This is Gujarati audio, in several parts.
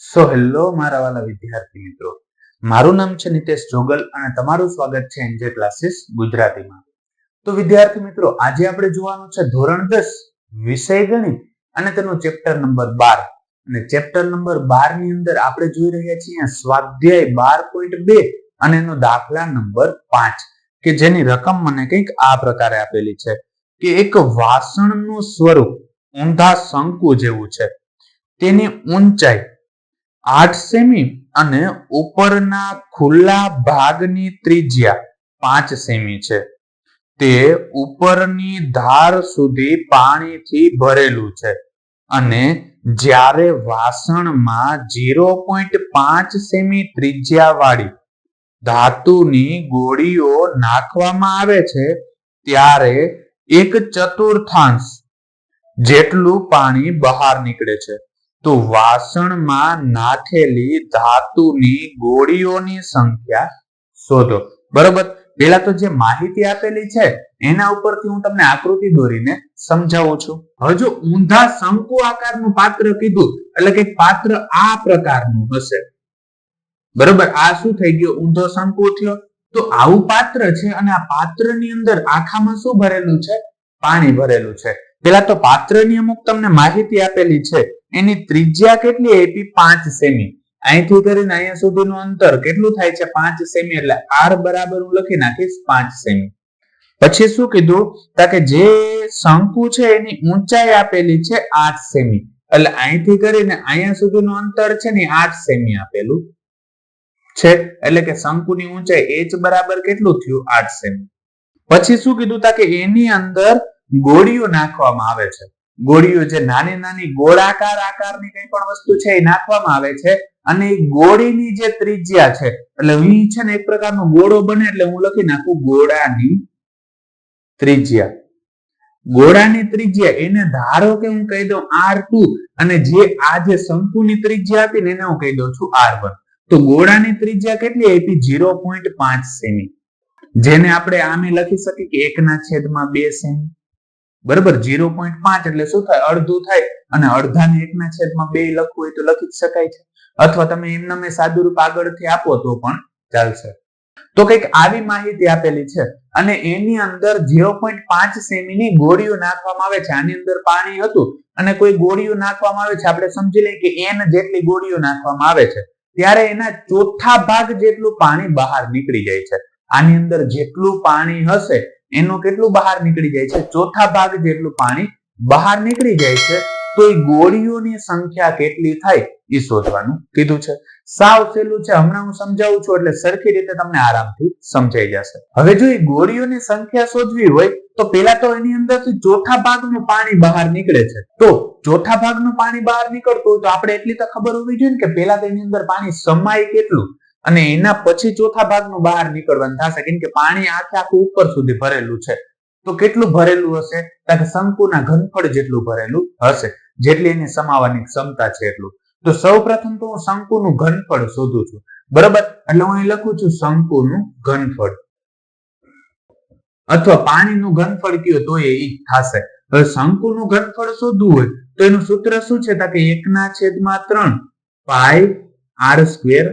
હેલો મારા વાલા વિદ્યાર્થી મિત્રો, મારું નામ છે નિતેશ જોગલ અને તમારું સ્વાગત છે એનજે ક્લાસીસ ગુજરાતીમાં. તો વિદ્યાર્થી મિત્રો, આજે આપણે જોવાનું છે ધોરણ 10 વિષય ગણિત અને તેનું ચેપ્ટર નંબર 12. અને ચેપ્ટર નંબર 12 ની અંદર આપણે જોઈ રહ્યા છીએ સ્વાધ્યાય 12.2 અને એનો દાખલા નંબર 5 કે જેની રકમ મને કંઈક આ પ્રકારે આપેલી છે કે એક વાસણનું સ્વરૂપ ઊંધા શંકુ જેવું છે. તેની ઊંચાઈ 8 સેમી અને ઉપરના ખુલ્લા ભાગની ત્રિજ્યા 5 સેમી છે. તે ઉપરની ધાર સુધી પાણીથી ભરેલું છે અને જ્યારે વાસણમાં 0.5 સેમી ત્રિજ્યાવાળી ધાતુની ગોળીઓ નાખવામાં આવે છે ત્યારે 1/4 જેટલું પાણી બહાર નીકળે છે. તો વાસણમાં નાખેલી ધાતુની ગોળીઓની સંખ્યા શોધો. બરોબર, પહેલા તો જે માહિતી આપેલી છે એના ઉપરથી હું તમને આકૃતિ દોરીને સમજાવું છું. હવે જો ઊંધા શંકુ આકારનું પાત્ર કીધું એટલે કે પાત્ર આ પ્રકારનું હશે. બરોબર, આ શું થઈ ગયો? ઊંધો શંકુ થયો. તો આવું પાત્ર છે અને આ પાત્રની અંદર આખામાં શું ભરેલું છે? પાણી ભરેલું છે. પેલા તો પાત્રની અમુક તમને માહિતી આપેલી છે. એની ત્રિજ્યા કેટલી આપી? 5 સેમી. અહીંથી કરીને અહીંયા સુધીનું અંતર કેટલું થાય છે? 5 સેમી. એટલે r બરાબર હું લખી નાખીશ 5 સેમી. પછી શું કીધું? કે જે શંકુ છે એની ઊંચાઈ આપેલી છે 8 સેમી. એટલે અહીંથી કરીને અહીંયા સુધીનું અંતર છે ને 8 સેમી આપેલું છે. એટલે કે શંકુની ઊંચાઈ h બરાબર કેટલું થયું? 8 સેમી. પછી શું કીધું? કે એની અંદર ગોળીઓ નાખવામાં આવે છે. ગોળીઓ જે નાની નાની ગોળાકાર આકારની કઈ પણ વસ્તુ છે એ નાખવામાં આવે છે અને એ ગોળીની જે ત્રિજ્યા છે એટલે v છે ને એક પ્રકારનો ગોળો બને એટલે હું લખી નાખું ગોળાની ત્રિજ્યા. ગોળાની ત્રિજ્યા એને ધારો કે હું કહી દઉં r2 અને જે આ જે શંકુની ત્રિજ્યા હતી ને એને હું કહી દઉં છું r1. તો ગોળાની ત્રિજ્યા કેટલી આપી? 0.5 સેમી. જેને આપણે આમે લખી શકીએ કે 1/2 સેમી. બરોબર, 0.5 એટલે શું થાય? અડધું થાય અને અડધાને 1/2 લખવું હોય તો લખી જ શકાય છે. અથવા તમે એમને સાદું રૂપ આગળથી આપો તો પણ ચાલશે. તો કંઈક આવી માહિતી આપેલી છે અને એની અંદર 0.5 સેમીની ગોળીઓ નાખવામાં આવે છે. આની અંદર પાણી હતું અને કોઈ ગોળીઓ નાખવામાં આવે છે. આપણે સમજી લઈએ કે n જેટલી ગોળીઓ નાખવામાં આવે છે ત્યારે એના ચોથા ભાગ જેટલું પાણી બહાર નીકળી જાય છે. આની અંદર જેટલું પાણી હશે એનું કેટલું બહાર નીકળી જાય છે? ચોથા ભાગ જેટલું પાણી બહાર નીકળી જાય છે. તો એ ગોળીઓની સંખ્યા કેટલી થાય એ શોધવાનું કીધું છે. સાવ સહેલું છે, હમણાં હું સમજાવું છું એટલે સરખી રીતે તમને આરામથી સમજાઈ જશે. હવે જો એ ગોળીઓની સંખ્યા શોધવી હોય તો પેલા તો એની અંદરથી ચોથા ભાગનું પાણી બહાર નીકળે છે. તો ચોથા ભાગનું પાણી બહાર નીકળતું હોય તો આપણે એટલી તો ખબર હોવી જોઈએ ને કે પેલા તો એની અંદર પાણી સમાય કેટલું અને એના પછી ચોથા ભાગનું બહાર નીકળવાનું થશે. કેમ કે પાણી આખું ઉપર સુધી ભરેલું છે. તો કેટલું ભરેલું હશે? કે શંકુના ઘનફળ જેટલું ભરેલું હશે, જેટલી એની સમાવાની ક્ષમતા છે એટલું. તો સૌ પ્રથમ તો હું શંકુનું ઘનફળ શોધું છું. બરોબર, એટલે હું અહીં લખું છું શંકુનું ઘનફળ અથવા પાણીનું ઘનફળ કયો તો એ થશે. હવે શંકુનું ઘનફળ શોધવું હોય તો એનું સૂત્ર શું છે? કે 1/3 પાઈ r²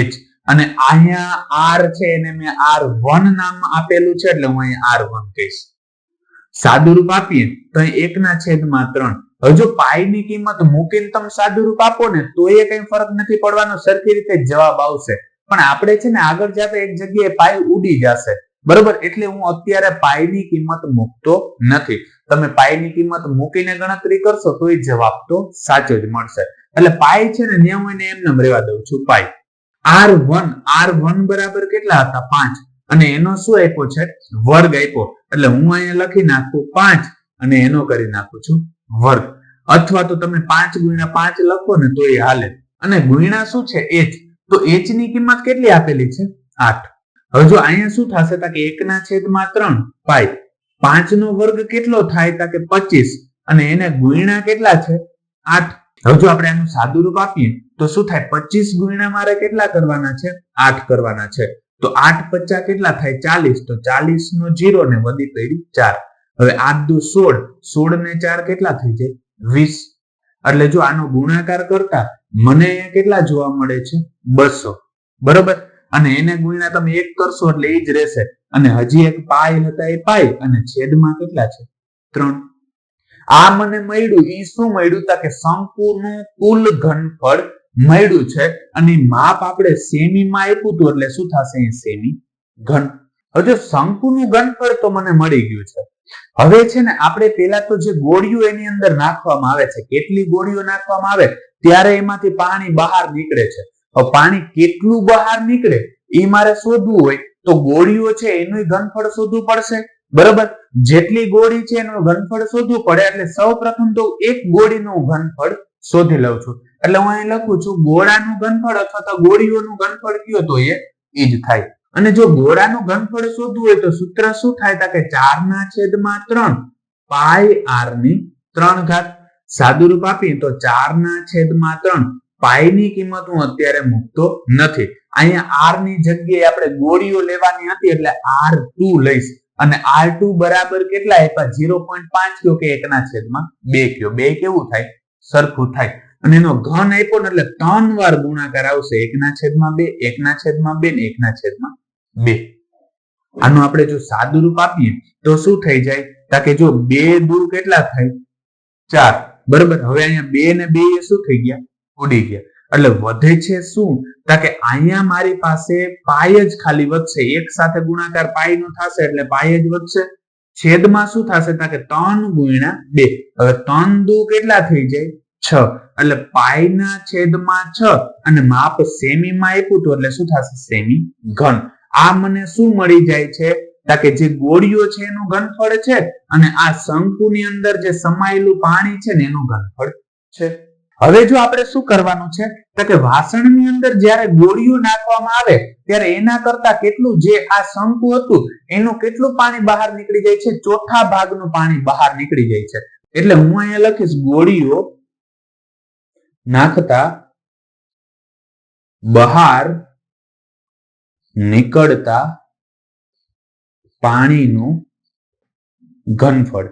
h. અને અહીંયા r છે એને મેં r1 નામ આપેલું છે એટલે હું અહીંયા r1 કહીશ. સાદું રૂપ આપીએ તો 1/3. હવે જો પાઈ ની કિંમત મૂકીને તમે સાદું રૂપ આપો ને તો એ કઈ ફરક નથી પડવાનો, સરખી રીતે જવાબ આવશે. પણ આપણે છે ને આગળ જતા એક જગ્યાએ પાઈ ઉડી જશે. બરોબર, એટલે હું અત્યારે પાઈ ની કિંમત મૂકતો નથી. તમે પાઈ ની કિંમત મૂકીને ગણતરી કરશો તો એ જવાબ તો સાચો જ મળશે. એટલે પાઈ છે ને ત્યાં હું એને એમને રહેવા દઉં છું પાઈ. R1 બરાબર કેટલા હતા? 5. અને એનો શું આપ્યો છે? વર્ગ આપ્યો. એટલે હું અહીંયા લખી નાખું 5 અને એનો કરી નાખું છું વર્ગ. અથવા તો તમે 5 × 5 લખો ને તો એ હાલે. અને ગુણ્યા શું છે? h. તો h ની કિંમત કેટલી આપેલી છે? 8. હવે જો અહીંયા શું થશે? કે 1/3 પાઈ. 5 નો વર્ગ કેટલો થાય? કે 25. અને એને ગુણ્યા કેટલા છે? 8. હવે જો આપણે આનું સાદું રૂપ આપીએ તો શું થાય? 25 ગુણ્યા મારે કેટલા કરવાના છે? 8 કરવાના છે. તો 8 × 50 કેટલા થાય? 40. તો 40 નો 0 ને વધી પડી 4. હવે 8 દુ 16. 16 ને 4 કેટલા થઈ જાય? 20. એટલે જો આનો ગુણાકાર કરતા મને કેટલા જોવા મળે છે 200, બરોબર. અને એને ગુણ્યા તમે 1 કરશો એટલે એ જ રહેશે. અને હજી એક પાઈ હતા એ પાઈ અને છેદમાં કેટલા છે 3. આ મને મળ્યું એ શું મળ્યું તા કે શંકુનું કુલ ઘનફળ મળ્યું છે અને માપ આપણે સેમી માં આપ્યું હતું એટલે શું થશે સેમી ઘન. હવે શંકુનું ઘનફળ તો મને મળી ગયું છે. હવે છે ને આપણે પેલા તો જે ગોળીઓ એની અંદર નાખવામાં આવે છે, કેટલી ગોળીઓ નાખવામાં આવે ત્યારે એમાંથી પાણી બહાર નીકળે છે. હવે પાણી કેટલું બહાર નીકળે એ મારે શોધવું હોય તો ગોળીઓ છે એનું ઘનફળ શોધવું પડશે, બરોબર. જેટલી ગોળી છે એનું ઘનફળ શોધવું પડે એટલે સૌપ્રથમ તો એક ગોળીનું ઘનફળ શોધી લઉં છું. એટલે હું અહીં લખું છું ગોળાનું ઘનફળ અથવા તો ગોળીઓનું ઘનફળ કયો તો એ જ થાય. અને જો ગોળાનું ઘનફળ શોધવું હોય તો સૂત્ર શું થાય કે 4/3 પાઈ r ની 3 ઘાત. સાદું રૂપ આપીએ તો 4/3 પાઈ ની કિંમત હું અત્યારે મૂકતો નથી. અહીંયા r ની જગ્યાએ આપણે ગોળીઓ લેવાની હતી એટલે r2 લઈશ. અને r2 બરાબર કેટલા આપ્યા 0.5 કયો કે 1/2 કયો. 2 કેવું થાય સરખું થાય. અને એનો ઘન આપ્યો ને એટલે 3 વાર ગુણાકાર આવશે 1/2 1/2 ને 1/2. આનું આપણે જો સાદું રૂપ આપીએ તો શું થઈ જાય કે જો 2 દુ કેટલા થાય 4, બરોબર. હવે અહીંયા 2 ને 2 એ શું થઈ ગયા ઉડી ગયા. એટલે વધે છે શું કે અહીંયા મારી પાસે પાઈ જ ખાલી વધશે. એક સાથે ગુણાકાર પાઈ નો થશે એટલે પાઈ જ વધશે. છેદમાં શું થશે કે 3 ગુણ્યા 2. હવે 3 દુ કેટલા થઈ જાય 6 એટલે પાઈ ના છેદમાં 6 અને માપ સેમી માં આપ્યું હતું એટલે શું થશે સેમી ઘન. આ મને શું મળી જાય છે કે જે ગોળીઓ છે એનું ઘનફળ છે અને આ શંકુની અંદર જે સમાયેલું પાણી છે ને એનું ઘનફળ છે. હવે જો આપણે શું કરવાનું છે કે વાસણની અંદર જ્યારે ગોળીઓ નાખવામાં આવે ત્યારે એના કરતા કેટલું જે આ શંકુ હતું એનું કેટલું પાણી બહાર નીકળી જાય છે, ચોથા ભાગનું પાણી બહાર નીકળી જાય છે. એટલે હું અહીંયા લખીશ ગોળીઓ નાખતા બહાર નીકળતા પાણીનું ઘનફળ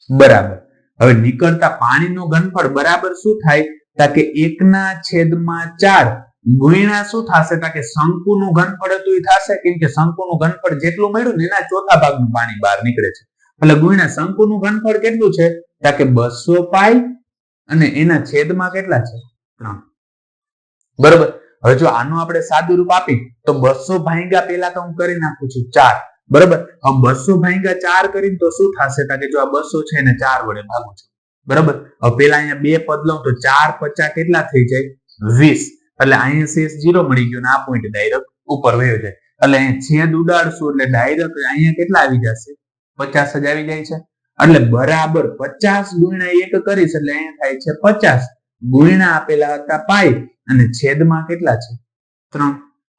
બરાબર. હવે નીકળતા પાણીનું ઘનફળ બરાબર શું થાય કે 1/4 ગુણ્યા શું થશે કે શંકુનું ઘનફળ હતું એ થશે, કેમ કે શંકુનું ઘનફળ જેટલું મળ્યું ને એના ચોથા ભાગનું પાણી બહાર નીકળે છે. એટલે ગુણ્યા શંકુનું ઘનફળ કેટલું છે કે 200 પાઈ અને એના છેદમાં કેટલા છે 3, બરોબર. હવે જો આનું આપણે સાદું રૂપ આપી તો 200 ભાગ્યા પેલા તો હું કરી નાખું છું 4, બરોબર. હવે 200 ભાગ્યા 4 કરીને તો શું થશે કે જો આ 200 છે એને 4 વડે ભાગું છું, બરોબર. હવે પેલા અહીંયા બે પદ લઉં તો 4 50 કેટલા થઈ જાય 20. એટલે અહીંયા શેષ 0 મળી ગયો ને આ પોઈન્ટ ડાયરેક્ટ ઉપર વયો જાય. એટલે અહીંયા છેદ ઉડાડશું એટલે ડાયરેક્ટ અહીંયા કેટલા આવી જશે 50 જ આવી જાય છે. એટલે બરાબર 50 ગુણ્યા 1 કરીશ એટલે અહીંયા થાય છે 50 ગુણ્યા આપેલા હતા પાઈ અને છેદમાં કેટલા છે 3.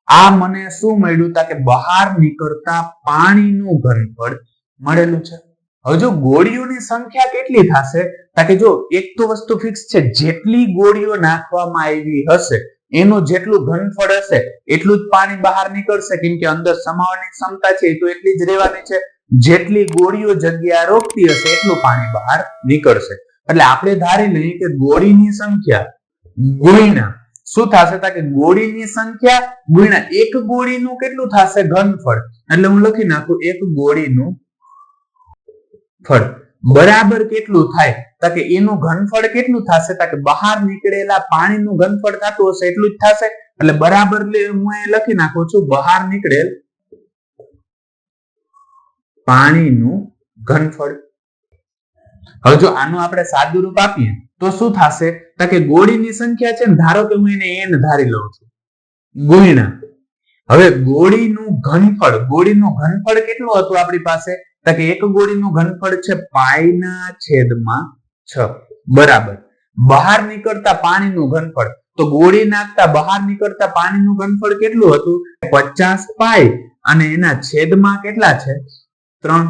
આ મને શું મળ્યું કે બહાર નીકળતા પાણીનું ઘનફળ મળેલું છે. હવે જો ગોળીઓની સંખ્યા કેટલી થશે કે જો એક તો વસ્તુ ફિક્સ છે, જેટલી ગોળીઓ નાખવામાં આવી હશે એનું જેટલું ઘનફળ હશે એટલું જ પાણી બહાર નીકળશે, કેમ કે અંદર સમાવવાની ક્ષમતા છે તો એટલી જ રહેવાની છે. જેટલી ગોળીઓ જગ્યા રોકતી હશે એટલું પાણી બહાર નીકળશે. એટલે આપણે ધારી લઈએ કે ગોળીની સંખ્યા ગુણ્યા શું થશે કે ગોળીની સંખ્યા ગુણ્યા એક ગોળીનું કેટલું થશે ઘનફળ. એટલે હું લખી નાખું એક ગોળીનું ફળ બરાબર કેટલું થાય કે એનું ઘનફળ કેટલું થશે કે બહાર નીકળેલા પાણીનું ઘનફળ થતું હશે એટલું જ થશે. એટલે બરાબર હું અહીં લખી નાખું છું બહાર નીકળેલ પાણીનું ઘનફળ. હવે જો આનું આપણે સાદું રૂપ આપીએ તો શું થશે કે ગોળીની સંખ્યા છે ને ધારો કે હું એને n ધારી લઉં છું ગુણ્યા હવે ગોળીનું ઘનફળ કેટલું હતું આપણી પાસે કે એક ગોળીનું ઘનફળ છે પાઈ ના છેદમાં 6, બરાબર. બહાર નીકળતા પાણીનું ઘનફળ તો ગોળી નાખતા બહાર નીકળતા પાણીનું ઘનફળ કેટલું હતું 50 પાઈ અને એના છેદમાં કેટલા છે 3.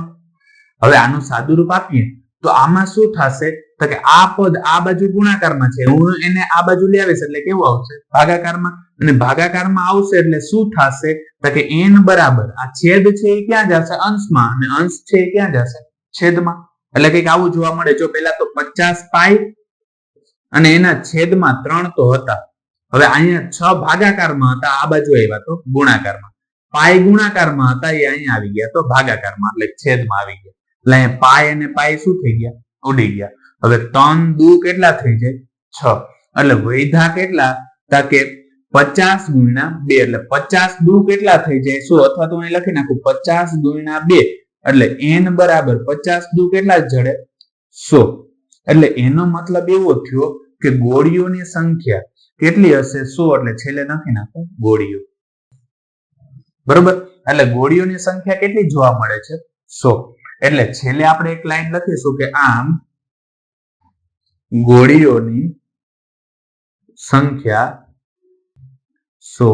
હવે આનું સાદું રૂપ આપીએ તો આમાં શું થશે કે આ પદ આ બાજુ ગુણાકારમાં છે, હું એને આ બાજુ લઈ આવીશ એટલે કેવું આવશે ભાગાકારમાં. અને ભાગાકારમાં આવશે એટલે શું થશે કે n બરાબર આ છેદ છે એ ક્યાં જશે અંશમાં અને અંશ છે એ ક્યાં જશે છેદમાં. એટલે કંઈક આવું જોવા મળે. જો પેલા તો 50 પાઈ અને એના છેદમાં 3 તો હતા. હવે અહીંયા 6 ભાગાકારમાં હતા, આ બાજુ આવ્યા તો ગુણાકારમાં. પાય ગુણાકારમાં હતા, એ અહીંયા આવી ગયા તો ભાગાકારમાં, એટલે છેદમાં આવી ગયા. એટલે અહીંયા પાય અને પાય શું થઈ ગયા? ઉડી ગયા. હવે 3 દુ કેટલા થઈ જાય? 6. એટલે વૈધા કેટલા? તા કે 50 ગુણ્યા 2, એટલે 50 દુ કેટલા થઈ જાય? 100. અથવા તો અહીં લખી નાખું 50 ગુણ્યા 2, એટલે n બરાબર 50 દુ કેટલા જડે? 100. એટલે એનો મતલબ એવો થયો કે ગોળીઓની સંખ્યા કેટલી હશે? 100. એટલે છેલ્લે લખી નાખો ગોળીઓ. બરોબર? એટલે ગોળીઓની સંખ્યા કેટલી જોવા મળે છે? 100. એટલે છેલ્લે આપણે એક લાઈન લખીશું કે આમ ગોળીઓની સંખ્યા 100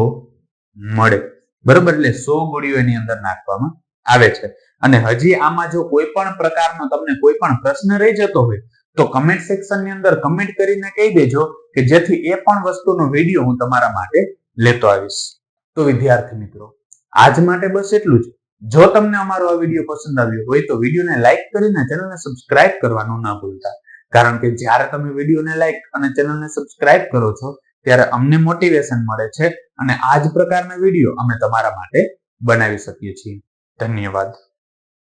મળે. બરોબર? એટલે 100 ગોળીઓ એની અંદર નાખવામાં આવે છે. અને હજી આમાં જો કોઈ પણ પ્રકારનો તમને કોઈ પણ પ્રશ્ન રહી જતો હોય તો કમેન્ટ સેક્શન ની અંદર કમેન્ટ કરીને કહી દેજો કે જેથી એ પણ વસ્તુનો વિડીયો હું તમારા માટે લેતો આવીશ. તો વિદ્યાર્થી મિત્રો, આજ માટે બસ એટલું જ. જો તમને અમારો આ વિડીયો પસંદ આવ્યો હોય તો વિડીયોને લાઈક કરીને ચેનલને સબસ્ક્રાઇબ કરવાનું ન ભૂલતા. કારણ કે જ્યારે તમે વિડીયોને લાઈક અને ચેનલને સબસ્ક્રાઇબ કરો છો ત્યારે અમને મોટિવેશન મળે છે અને આ જ પ્રકારના વિડીયો અમે તમારા માટે બનાવી શકીએ છીએ. ધન્યવાદ.